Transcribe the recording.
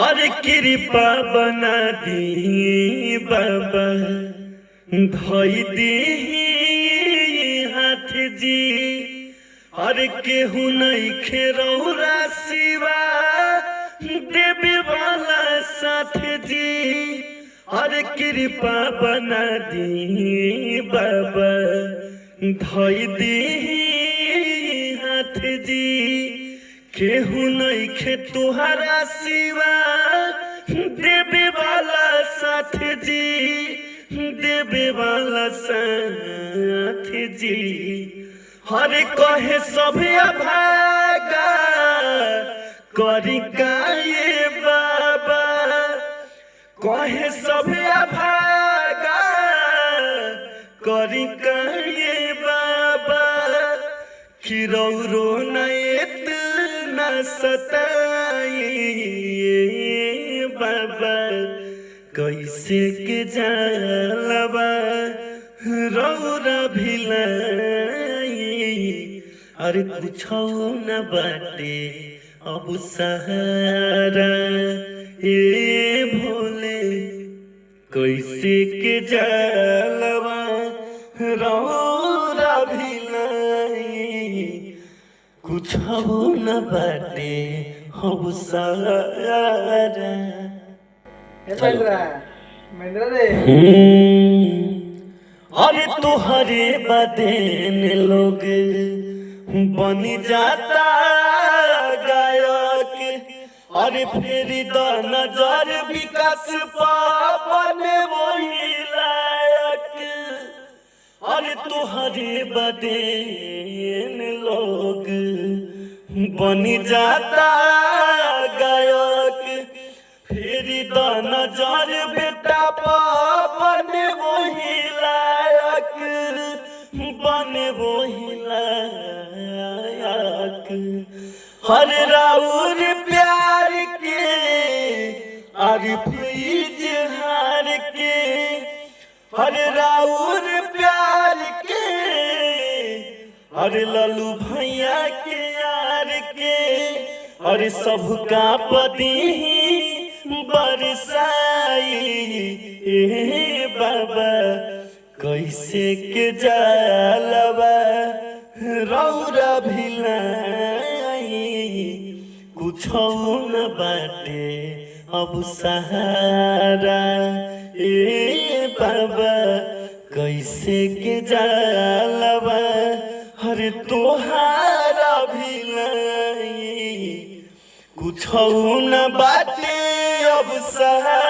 और कृपा बना दी बाबा धोई दी हाथ जी और केहू नहीं खेरौरा सिवा देवी वाला साथ जी और कृपा बना दी बाबा धोई दी हाथ जी केहू नहीं खे तुहरा सिवा देवे वाला साथ जी देवे वाला साथ जी हर कहे सभी भागा करी काये बाबा कहे सभी भागा करी काये बाबा किरौरो नएत न सताई बाबा कैसे के जालबा रौरा भिलाई अरे कुछ न बाटे अब सहारा ए भोले कैसे के जालबा रौरा भिलाई कुछ न बाटे अब सहारा अरे तुहरे बदेन लोग बन जाता गायक अरे फिर द नजर विकास पावन वही लायक अरे तुहरे बदेन लोग बन जाता गायक फिर द नजर बेटा पावन वही लायक बन वही लायक हर राउर प्यार के आरिफ इजहार के हर राउर प्यार के हर लल्लू भैया के यार के और सबका पति बरसाई ए बाबा कैसे के जालबा रौरा भिलाई कुछ न बाटे अब सहारा ए बाबा कैसे के जालबा हर तोहारा भिलाई कुछ न बाटे अब सहारा